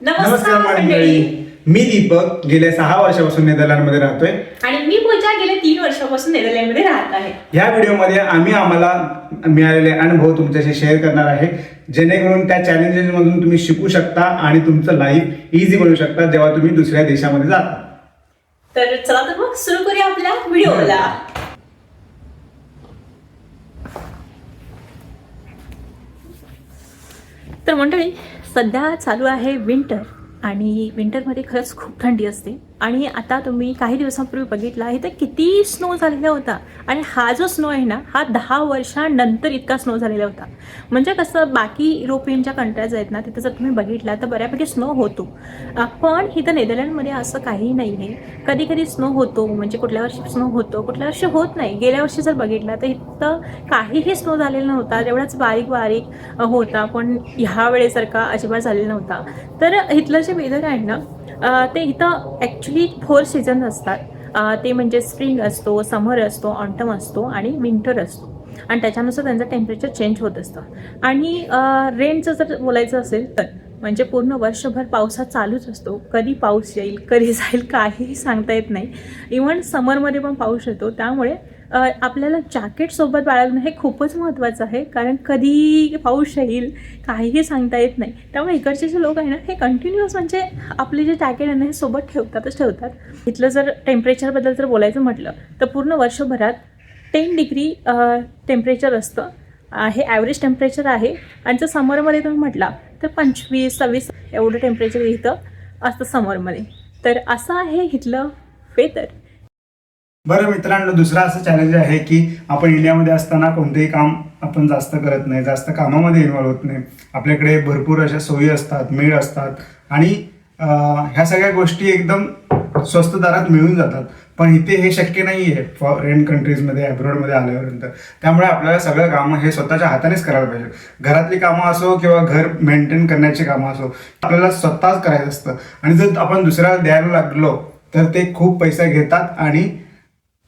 नमस्कार मंडळी, मी दीपक गेल्या 6 वर्षापासून नेदरलँडमध्ये राहतोय आणि मी पूजा गेल्या 3 वर्षापासून नेदरलँडमध्ये राहत आहे. या व्हिडिओमध्ये आम्ही आम्हाला मिळालेले अनुभव तुमच्याशी शेअर करणार आहे, जेणेकरून त्या चॅलेंजेस मधून तुम्ही शिकू शकता आणि तुमचं लाईफ इझी बनवू शकता जेव्हा तुम्ही दुसऱ्या देशामध्ये जाता. तर चला तर मग सुरू करूया आपल्या व्हिडिओला. तर मंडळी, सध्या चालू आहे विंटर आणि विंटरमध्ये खरंच खूप थंडी असते. आणि आता तुम्ही काही दिवसांपूर्वी बघितला इथं किती स्नो झालेला होता. आणि हा जो स्नो आहे ना, हा 10 वर्षांनंतर इतका स्नो झालेला होता. म्हणजे कसं, बाकी युरोपियन कंट्रीज आहेत ना, तिथं जर तुम्ही बघितला तर बऱ्यापैकी स्नो होतो, पण इथं नेदरलँडमध्ये असं काही नाही आहे. कधी कधी स्नो होतो, म्हणजे कुठल्या वर्षी स्नो होतो, कुठल्या वर्षी होत नाही. गेल्या वर्षी जर बघितला तर इथं काहीही स्नो झालेला नव्हता, तेवढाच बारीक बारीक होता, पण ह्या वेळेसारखा अजिबात झालेला नव्हता. तर इथलं जे वेदर आहे ना, ते इथं ॲक्च्युली 4 सीझन असतात. ते म्हणजे स्प्रिंग असतो, समर असतो, ऑटम असतो आणि विंटर असतो. आणि त्याच्यानुसार त्यांचं टेम्परेचर चेंज होत असतं. आणि रेनचं जर बोलायचं असेल तर म्हणजे पूर्ण वर्षभर पावसात चालूच असतो. कधी पाऊस येईल, कधी जाईल, काहीही सांगता येत नाही. इव्हन समरमध्ये पण पाऊस येतो. त्यामुळे आपल्याला जॅकेट सोबत बाळगणं हे खूपच महत्त्वाचं आहे, कारण कधी पाऊस येईल काहीही सांगता येत नाही. त्यामुळे इकडचे जे लोक आहे ना, हे कंटिन्युअस म्हणजे आपले जे जॅकेट आहे ना, हे सोबत ठेवतात. इथलं जर टेम्परेचरबद्दल जर बोलायचं म्हटलं तर पूर्ण वर्षभरात 10 डिग्री टेम्परेचर असतं. हे ॲव्हरेज टेम्परेचर आहे. आणि जर समरमध्ये तुम्ही म्हटला तर 25-26 एवढं टेम्परेचर इथं असतं समरमध्ये. तर असं आहे इथलं वेदर. बरं मित्रांनो, दुसरा असं चॅलेंज आहे की आपण इंडियामध्ये असताना कोणतेही काम आपण जास्त करत नाही, जास्त कामामध्ये इन्व्हॉल्व होत नाही. आपल्याकडे भरपूर अशा सोयी असतात, मेळ असतात आणि ह्या सगळ्या गोष्टी एकदम स्वस्त दरात मिळून जातात. पण इथे हे शक्य नाही आहे फॉरेन कंट्रीजमध्ये, अब्रॉडमध्ये आल्यानंतर. त्यामुळे आपल्याला सगळं कामं हे स्वतःच्या हातानेच करायला पाहिजे. घरातली कामं असो किंवा घर मेंटेन करण्याची कामं असो, आपल्याला स्वतःच करायचं असतं. आणि जर आपण दुसऱ्याला द्यायला लागलो तर ते खूप पैसा घेतात आणि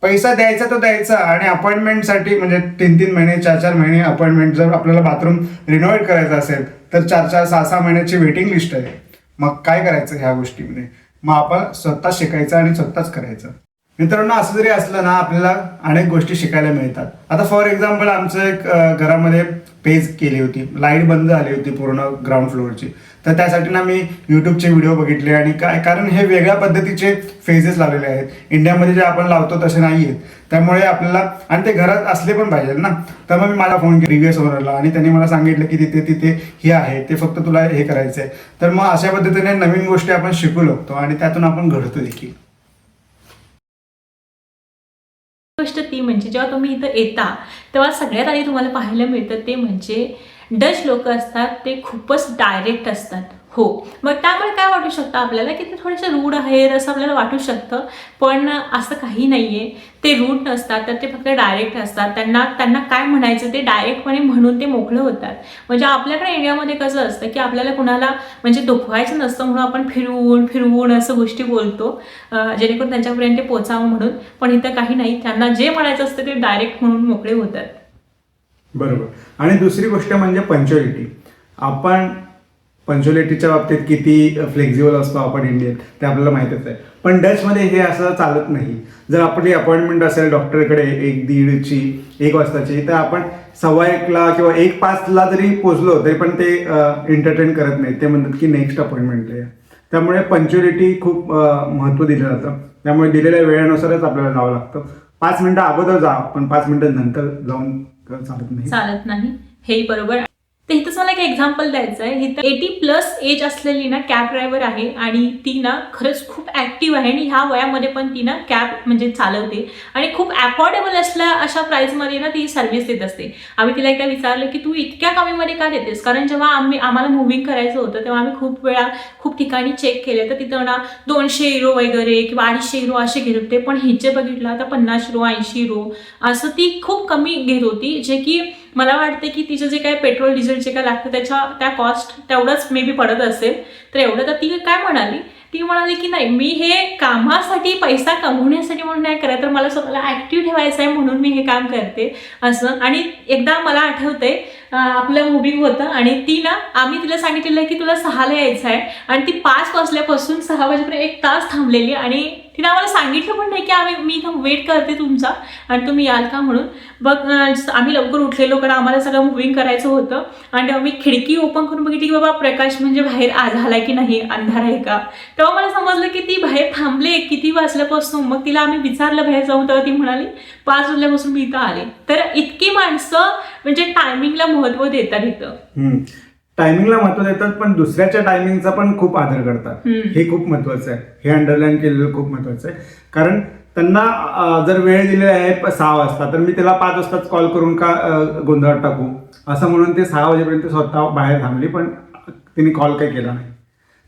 पैसा द्यायचा तो द्यायचा. आणि अपॉइंटमेंटसाठी म्हणजे 3-3 महिने, 4-4 महिने अपॉइंटमेंट. जर आपल्याला बाथरूम रिनोव्हेट करायचं असेल तर 4-4, 6-6 महिन्याची वेटिंग लिस्ट आहे. मग काय करायचं ह्या गोष्टीमध्ये? मग आपण स्वतः शिकायचं आणि स्वतःच करायचं. मित्रांनो, असं जरी असलं ना, आपल्याला अनेक गोष्टी शिकायला मिळतात. आता फॉर एक्झाम्पल, आमचं एक घरामध्ये पेज केली होती, लाईट बंद झाली होती पूर्ण ग्राउंड फ्लोअरची. तर त्यासाठी ना मी यूट्यूबचे व्हिडिओ बघितले. आणि कारण हे वेगळ्या पद्धतीचे फेजेस लावलेले आहेत. इंडियामध्ये जे आपण लावतो तसे नाही आहेत. त्यामुळे आपल्याला, आणि ते घरात असले पण पाहिजेत ना. तर मग मी मला फोन केला रिव्हियस ओनरला आणि त्यांनी मला सांगितलं की तिथे हे आहे, ते फक्त तुला हे करायचं आहे. तर मग अशा पद्धतीने नवीन गोष्टी आपण शिकू लागतो आणि त्यातून आपण घडतो देखील. गोष्ट ती म्हणजे जेव्हा तुम्ही इथं येता तेव्हा सगळ्यात आधी तुम्हाला पाहायला मिळतं ते म्हणजे डच लोक असतात, ते खूपच डायरेक्ट असतात. हो, मग त्यामुळे काय वाटू शकतं आपल्याला की ते थोडेसे रूढ आहेत असं आपल्याला वाटू शकतं. पण असं काही नाही आहे. ते रूढ नसतात, तर ते फक्त डायरेक्ट असतात. त्यांना काय म्हणायचं ते डायरेक्टपणे म्हणून ते मोकळं होतात. म्हणजे आपल्याकडे इंडियामध्ये कसं असतं की आपल्याला कुणाला म्हणजे दुखवायचं नसतं म्हणून आपण फिरवून असं गोष्टी बोलतो, जेणेकरून त्यांच्यापर्यंत ते पोचावं म्हणून. पण इथं काही नाही, त्यांना जे म्हणायचं असतं ते डायरेक्ट म्हणून मोकळे होतात. बरोबर. आणि दुसरी गोष्ट म्हणजे पंच्युअलिटी. आपण पंच्युअलिटीच्या बाबतीत किती फ्लेक्झिबल असतो आपण इंडियन, ते आपल्याला माहीतच आहे. पण डचमध्ये हे असं चालत नाही. जर आपली अपॉइंटमेंट असेल डॉक्टरकडे 1-1:30ची, 1 वाजताची, तर आपण 1:15ला किंवा 1:05ला जरी पोचलो तरी पण ते एंटरटेन करत नाही. ते म्हणतात की नेक्स्ट अपॉइंटमेंटला या. त्यामुळे पंच्युअलिटी खूप महत्त्व दिलं जातं. त्यामुळे दिलेल्या वेळेनुसारच आपल्याला जावं लागतं. 5 मिनिटं अगोदर जा, पण 5 मिनिटं नंतर जाऊन चालत नाही, हेही बरोबर. तर इथंच मला एक एक्झाम्पल द्यायचं आहे. इथं 80+ एज असलेली ना कॅब ड्रायव्हर आहे आणि ती ना खरंच खूप ॲक्टिव्ह आहे. आणि ह्या वयामध्ये पण ती ना कॅब म्हणजे चालवते आणि खूप अफोर्डेबल असल्या अशा प्राईसमध्ये ना ती सर्व्हिस देत असते. आम्ही तिला एकदा विचारलं की तू इतक्या कमीमध्ये का देतेस, कारण जेव्हा आम्हाला मूव्हिंग करायचं होतं तेव्हा आम्ही खूप वेळा खूप ठिकाणी चेक केले, तर तिथं ना 200 युरो वगैरे किंवा 250 युरो असे घेत होते. पण हिचे बघितलं आता 50 युरो, 80 युरो असं ती खूप कमी घेत होती. जे की मला वाटते की तिचं जे काय पेट्रोल डिझेल जे काय लागतं त्या कॉस्ट तेवढंच मे बी पडत असेल. तर एवढं. तर ती काय म्हणाली, ती म्हणाली की नाही, मी हे कामासाठी, पैसा कमवण्यासाठी म्हणून नाही करत, तर मला स्वतःला ॲक्टिव्ह ठेवायचं आहे म्हणून मी हे काम करते असं. आणि एकदा मला आठवतंय आपलं मुव्हिंग होतं आणि ती ना आम्ही तिला सांगितलेलं की तुला 6ला यायचं आहे आणि ती 5 वाजल्यापासून 6 वाजेपर्यंत 1 तास थांबलेली आणि तिने आम्हाला सांगितलं पण नाही की मी इथं वेट करते तुमचा आणि तुम्ही याल का म्हणून. बघ आम्ही लवकर उठलेलो कारण आम्हाला सगळं मुव्हिंग करायचं होतं आणि आम्ही खिडकी ओपन करून बघितली की बाबा प्रकाश म्हणजे बाहेर झालाय की नाही, अंधार आहे का. तेव्हा मला समजलं की ती बाहेर थांबले किती वाजल्यापासून. मग तिला आम्ही विचारलं बाहेर जाऊन, तेव्हा ती म्हणाली 5 वाजल्यापासून मी इथं आले. तर इतकी माणसं म्हणजे टायमिंगला महत्त्व देतात इथं. टायमिंगला महत्व देतात पण दुसऱ्याच्या टायमिंगचा पण खूप आदर करतात. हे खूप महत्वाचं आहे. हे अंडरलाईन केलेलं खूप महत्वाचं आहे. कारण त्यांना जर वेळ दिलेला आहे 6 वाजता तर मी त्याला 5 वाजताच कॉल करून का गोंधळात टाकू असं म्हणून ते 6 वाजेपर्यंत स्वतः बाहेर थांबली पण तिने कॉल काही केला नाही.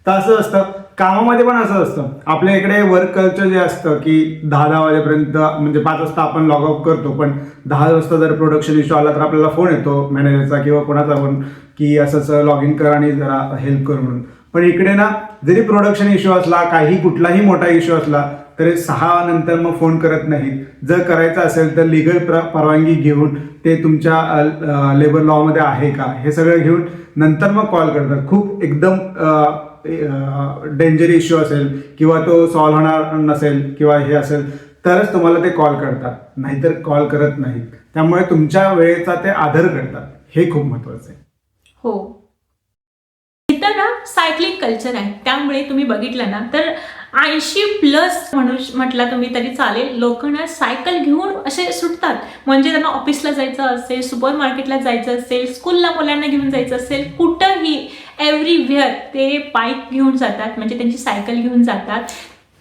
तर असं असतं कामामध्ये पण असं असतं. आपल्या इकडे वर्क कल्चर जे असतं की 10 वाजेपर्यंत म्हणजे 5 वाजता आपण लॉग ऑफ करतो पण 10 वाजता जर प्रोडक्शन इश्यू आला तर आपल्याला फोन येतो मॅनेजरचा किंवा कोणाचा पण की असं लॉग इन कर आणि जरा हेल्प कर म्हणून. पण इकडे ना जरी प्रोडक्शन इश्यू असला कुठलाही मोठा इश्यू असला तरी 6 नंतर मग फोन करत नाहीत. जर करायचं असेल तर लिगल परवानगी घेऊन ते तुमच्या लेबर लॉमध्ये आहे का हे सगळं घेऊन नंतर मग कॉल करतात. खूप एकदम डेंजर इश्यू असेल किंवा तो सॉल्व्ह होणार नसेल किंवा हे असेल तरच तुम्हाला ते कॉल करतात, नाहीतर कॉल करत नाहीत. त्यामुळे तुमच्या वेळेचा ते आदर करतात. हे खूप महत्वाचं आहे. हो, इथं ना सायकलिंग कल्चर आहे. त्यामुळे तुम्ही बघितलं ना तर 80+ म्हटला तुम्ही तरी चालेल लोक ना सायकल घेऊन असे सुटतात. म्हणजे त्यांना ऑफिसला जायचं असेल, सुपर मार्केटला जायचं असेल, स्कूलला मुलांना घेऊन जायचं असेल, कुठंही एव्हरीवेअर ते बाईक घेऊन जातात, म्हणजे त्यांची सायकल घेऊन जातात.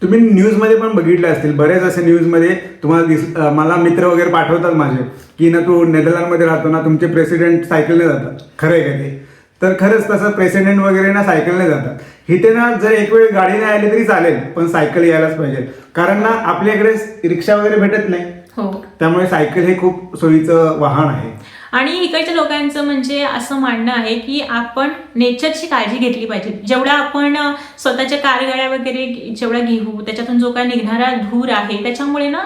तुम्ही न्यूजमध्ये पण बघितले असतील बरेच असे न्यूजमध्ये तुम्हाला मला मित्र वगैरे पाठवतात माझे की ना तू नेदरलँडमध्ये राहतो ना तुमचे प्रेसिडेंट सायकलने जातात. खरं आहे का ते? तर खरंच तसं प्रेसिडेंट वगैरे ना सायकलने जातात. इथे ना जर एक वेळ गाडी नाही आली तरी चालेल पण सायकल यायलाच पाहिजे. कारण ना आपल्याकडे रिक्षा वगैरे भेटत नाही. हो, त्यामुळे सायकल हे खूप सोयीचं वाहन आहे. आणि इकडच्या लोकांचं म्हणजे असं म्हणणं आहे की आपण नेचरची काळजी घेतली पाहिजे. जेवढा आपण स्वतःच्या कारगाड्या वगैरे जेवढा घेऊ त्याच्यातून जो काय निघणारा धूर आहे त्याच्यामुळे ना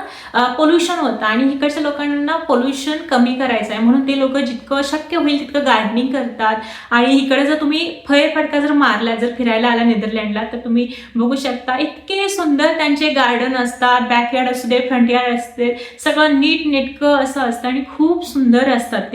पोल्युशन होतं आणि इकडच्या लोकांना पोल्युशन कमी करायचं आहे म्हणून ते लोक जितकं शक्य होईल तितकं गार्डनिंग करतात. आणि इकडे जर तुम्ही फळफटका जर मारला, जर फिरायला आला नेदरलँडला तर तुम्ही बघू शकता इतके सुंदर त्यांचे गार्डन असतात. बॅकयार्ड असू दे, फ्रंट यार्ड असते, सगळं नीट नेटकं असं असतं आणि खूप सुंदर असतात ते.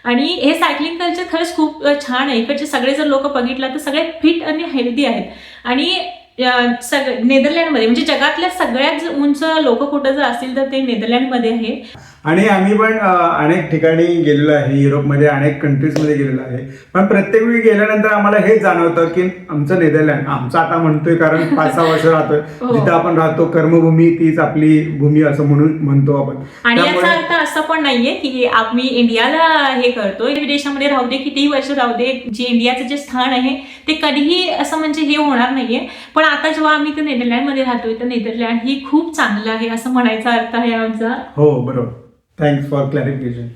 आणि हे सायकलिंग कल्चर खरंच खूप छान आहे. इकडचे सगळे जर लोक बघितलं तर सगळे फिट आणि हेल्दी आहेत. आणि नेदरलँडमध्ये म्हणजे जगातल्या सगळ्यात उंच लोक कुठं जर असतील तर ते नेदरलँडमध्ये आहे. आणि आम्ही पण अनेक ठिकाणी गेलेलो आहे, युरोपमध्ये अनेक कंट्रीजमध्ये गेलेलो आहे. पण प्रत्येक वेळी गेल्यानंतर आम्हाला हेच जाणवतं की आमचं नेदरलँड आमचं आता म्हणतोय कारण 5-6 वर्ष राहतोय जिथं आपण राहतो कर्मभूमी तीच आपली भूमी असं म्हणून म्हणतो आपण. आणि याचा अर्थ असं पण नाहीये की आम्ही इंडियाला हे करतोय, विदेशामध्ये राहू दे कितीही वर्ष राहू दे, जे इंडियाचं जे स्थान आहे ते कधीही असं म्हणजे हे होणार नाहीये. पण आता जेव्हा आम्ही तर नेदरलँडमध्ये राहतोय तर नेदरलँड ही खूप चांगलं आहे असं म्हणायचा अर्थ आहे आमचा. हो बरोबर, थँक्स फॉर क्लॅरिफिकेशन.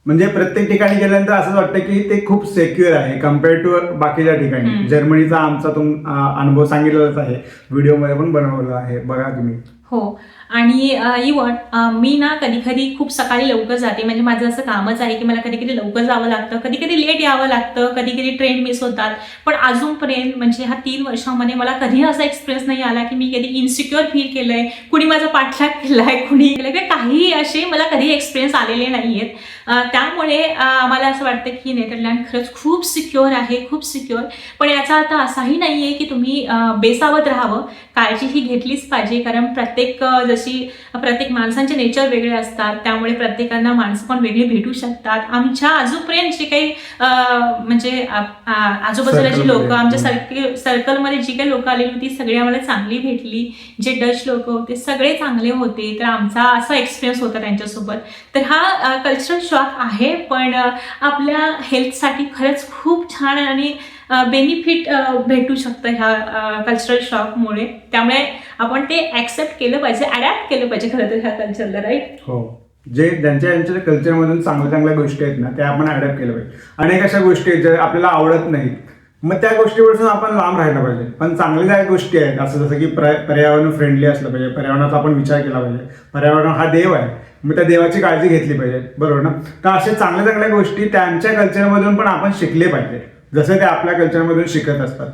म्हणजे प्रत्येक ठिकाणी गेल्यानंतर असंच वाटतं की ते खूप सेक्युअर आहे कम्पेअर्ड टू बाकीच्या ठिकाणी. जर्मनीचा आमचा अनुभव सांगितलेलाच आहे, व्हिडिओमध्ये पण बनवलेला आहे, बघा तुम्ही. हो, आणि इव्हन मी ना कधी कधी खूप सकाळी लवकर जाते. म्हणजे माझं असं कामच आहे की मला कधी कधी लवकर जावं लागतं, कधी कधी लेट यावं लागतं, कधी कधी ट्रेन मिस होतात. पण अजूनपर्यंत म्हणजे ह्या 3 वर्षामध्ये मला कधी असा एक्सपिरियन्स नाही आला की मी कधी इन्सिक्युअर फील केलंय, कुणी माझा पाठलाग केलाय, कुणी केलंय, किंवा काही असे मला कधी एक्सपिरियन्स आलेले नाही आहेत. त्यामुळे मला असं वाटतं की नेदरलँड खरंच खूप सिक्युअर आहे, खूप सिक्युअर. पण याचा अर्थ असाही नाही आहे की तुम्ही बेसावत राहावं, काळजीही घेतलीच पाहिजे. कारण प्रत्येक माणसांचे नेचर वेगळे असतात, त्यामुळे प्रत्येकांना माणसं पण वेगळी भेटू शकतात. आमच्या आजूपर्यंत जे काही म्हणजे आजूबाजूला जी लोक आमच्या सर्कलमध्ये जी काही लोक आलेली होती सगळी आम्हाला चांगली भेटली. जे डच लोक होते सगळे चांगले होते. तर आमचा असा एक्सपिरियन्स होता त्यांच्यासोबत. तर हा कल्चरल शॉक आहे पण आपल्या हेल्थसाठी खरंच खूप छान आणि बेनिफिट भेटू शकतं ह्या कल्चरल शॉकमुळे. त्यामुळे आपण ते ॲक्सेप्ट केलं पाहिजे, अडॅप्ट केलं पाहिजे खरं तर ह्या कल्चरला, राईट? हो, जे ज्यांच्या कल्चरमधून चांगल्या गोष्टी आहेत ना त्या आपण अडॅप्ट केल्या पाहिजे. अनेक अशा गोष्टी आहेत ज्या आपल्याला आवडत नाहीत, मग त्या गोष्टीपासून आपण लांब राहायला पाहिजे. पण चांगल्या गोष्टी आहेत असं जसं की पर्यावरण फ्रेंडली असलं पाहिजे, पर्यावरणाचा आपण विचार केला पाहिजे. पर्यावरण हा देव आहे, मग त्या देवाची काळजी घेतली पाहिजे, बरोबर ना. तर अशा चांगल्या चांगल्या गोष्टी त्यांच्या कल्चरमधून पण आपण शिकले पाहिजे, जसं ते आपल्या कल्चरमधून शिकत असतात.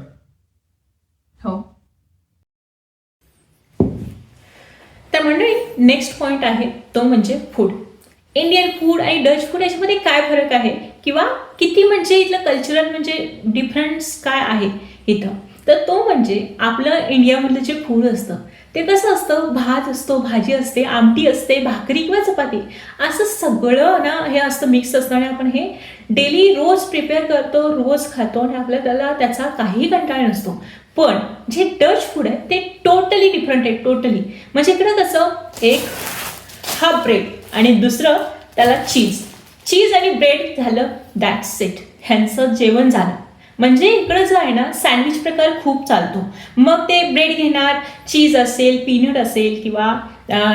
हो. तर मंडळी, नेक्स्ट पॉइंट आहे तो म्हणजे फूड. इंडियन फूड आणि डच फूड याच्यामध्ये काय फरक आहे, किंवा किती म्हणजे इथलं कल्चरल म्हणजे डिफरन्स काय आहे इथं. तर तो म्हणजे आपलं इंडियामधलं जे फूड असतं ते कसं असतं, भात असतो, भाजी असते, आमटी असते, भाकरी किंवा चपाती, असं सगळं ना हे असतं, मिक्स असतं. आणि आपण हे डेली रोज प्रिपेअर करतो, रोज खातो आणि आपल्याला त्याचा काही कंटाळा नसतो. पण जे डच फूड आहे ते टोटली डिफरंट आहे, टोटली. म्हणजे इकडं कसं, एक हा ब्रेड आणि दुसरं त्याला चीज आणि ब्रेड झालं, दॅट्स इट, ह्यांचं जेवण झालं. म्हणजे इकडं जो आहे ना सँडविच प्रकार खूप चालतो. मग ते ब्रेड घेणार, चीज असेल, पीनट असेल किंवा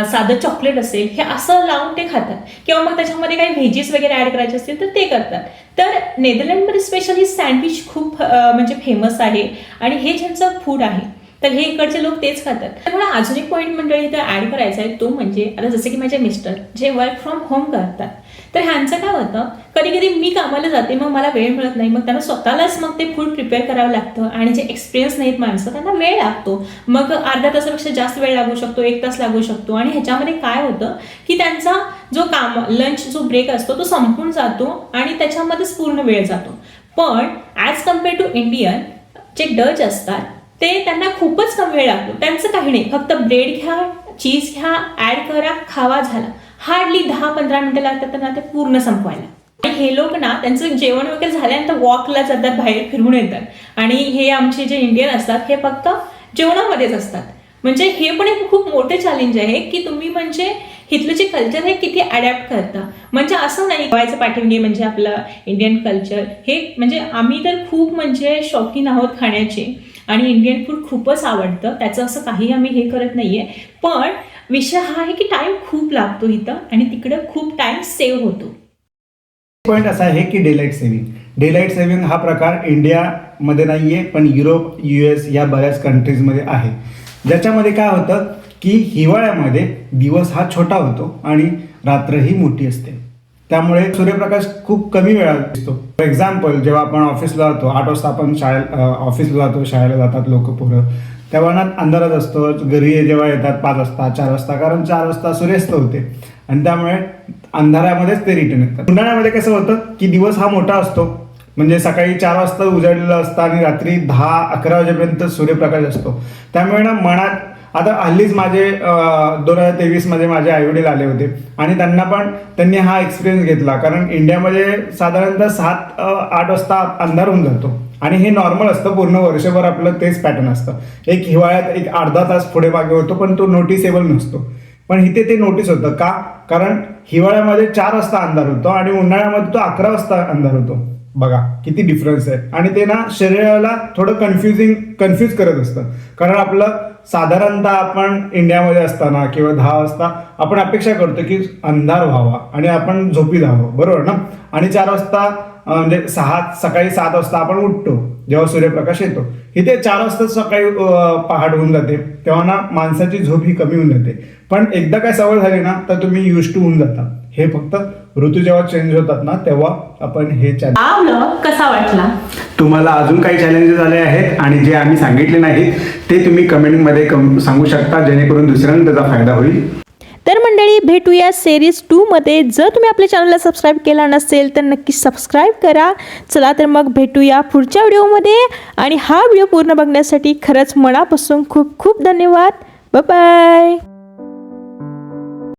साधं चॉकलेट असेल, हे असं लावून ते खातात. किंवा मग त्याच्यामध्ये काही व्हेजीस वगैरे ॲड करायचे असतील तर ते करतात. तर नेदरलँडमध्ये स्पेशली सँडविच खूप म्हणजे फेमस आहे आणि हे ज्यांचं फूड आहे तर हे इकडचे लोक तेच खातात. तर मला अजून एक पॉईंट मंडळी इथं ॲड करायचा आहे, तो म्हणजे आता जसं की माझे mister J work from home करतात, तर ह्यांचं काय होतं, कधी कधी मी कामाला जाते, मग मला वेळ मिळत नाही, मग त्यांना स्वतःलाच मग ते फूड प्रिपेअर करावं लागतं. आणि जे एक्सपिरियन्स नाहीत माणसं त्यांना वेळ लागतो, मग अर्ध्या तासापेक्षा जास्त वेळ लागू शकतो, 1 तास लागू शकतो. आणि ह्याच्यामध्ये काय होतं की त्यांचा जो लंच जो ब्रेक असतो तो संपून जातो आणि त्याच्यामध्येच पूर्ण वेळ जातो. पण ॲज कम्पेअर टू इंडियन जे डच असतात ते त्यांना खूपच कमी वेळ लागतो. त्यांचं काही नाही, फक्त ब्रेड घ्या, चीज घ्या, ॲड करा, खावा, झाला. हार्डली 10-15 मिनिटं लागतात त्यांना ते पूर्ण संपवायला. आणि हे लोक ना त्यांचं जेवण वगैरे झाल्यानंतर वॉकला जातात, बाहेर फिरून येतात. आणि हे आमचे जे इंडियन असतात हे फक्त जेवणामध्येच असतात. म्हणजे हे पण एक खूप मोठे चॅलेंज आहे की तुम्ही म्हणजे इथलं जे कल्चर आहे किती अडॅप्ट करता. म्हणजे असं नाही व्हायचं पाठिंबे म्हणजे आपलं इंडियन कल्चर हे, म्हणजे आम्ही तर खूप म्हणजे शौकीन आहोत खाण्याचे आणि इंडियन फूड खूपच आवडतं, त्याचं असं काही आम्ही हे करत नाहीये. पण विषय हा आहे की टाइम खूप लागतो इथं आणि तिकडं खूप टाइम सेव्ह होतो. पॉईंट असा आहे की डेलाईट सेव्हिंग हा प्रकार इंडियामध्ये नाहीये, पण युरोप, US या बऱ्याच कंट्रीजमध्ये आहे. ज्याच्यामध्ये काय होतं की हिवाळ्यामध्ये दिवस हा छोटा होतो आणि रात्रही मोठी असते, त्यामुळे सूर्यप्रकाश खूप कमी वेळात दिसतो. फॉर एक्झाम्पल, जेव्हा आपण ऑफिसला जातो 8 वाजता, आपण ऑफिसला जातो, शाळेला जातात लोक, पोरं, तेव्हा ना अंधारच असतो. घरी जेव्हा येतात 5 वाजता, 4 वाजता, कारण 4 वाजता सूर्यास्त होते आणि त्यामुळे अंधारामध्येच ते रिटर्न येतात. उन्हाळ्यामध्ये कसं होतं की दिवस हा मोठा असतो, म्हणजे सकाळी 4 वाजता उजाडलेला असतं आणि रात्री 10-11 वाजेपर्यंत सूर्यप्रकाश असतो. त्यामुळे ना मनात, आता हल्लीच माझे 2023 मध्ये माझे आईवडील आले होते आणि त्यांनी हा एक्सपिरियन्स घेतला, कारण इंडियामध्ये साधारणतः 7-8 वाजता अंधार होऊन जातो आणि हे नॉर्मल असतं, पूर्ण वर्षभर आपलं तेच पॅटर्न असतं. एक हिवाळ्यात एक अर्धा तास पुढे मागे होतो, पण तो नोटिसेबल नसतो. पण इथे ते नोटीस होतं का, कारण हिवाळ्यामध्ये 4 वाजता अंधार होतो आणि उन्हाळ्यामध्ये तो 11 वाजता अंधार होतो. बघा किती डिफरन्स आहे. आणि ते ना शरीराला थोडं कन्फ्यूज करत असतं, कारण आपलं साधारणतः आपण इंडियामध्ये असताना किंवा 10 वाजता आपण अपेक्षा करतो की अंधार व्हावा आणि आपण झोपी जावं, बरोबर ना. आणि 4 वाजता म्हणजे सकाळी 7 वाजता आपण उठतो जेव्हा सूर्यप्रकाश येतो. इथे 4 वाजता सकाळी पहाट होऊन जाते, तेव्हा ना माणसाची झोप ही कमी होऊन जाते. पण एकदा काय सवय झाली ना तर तुम्ही युज टू होऊन जाता. हे फक्त ऋतू जेव्हा चेंज होतात ना तेव्हा आपण हे व्लॉग कसा वाटला, तुम्हाला अजून काही चॅलेंजेस आले आहेत आणि जे आम्ही सांगितले नाहीत ते तुम्ही कमेंटमध्ये सांगू शकता, जेणेकरून दुसऱ्यांना त्याचा फायदा होईल. तर मंडळी, भेटूया सिरीज 2 मध्ये. जर तुम्ही आपल्या चॅनलला सबस्क्राईब केला नसेल तर नक्की सबस्क्राईब करा. चला तर मग भेटूया पुढच्या व्हिडिओमध्ये. आणि हा व्हिडिओ पूर्ण बघण्यासाठी खरंच मनापासून खूप खूप धन्यवाद. Bye bye.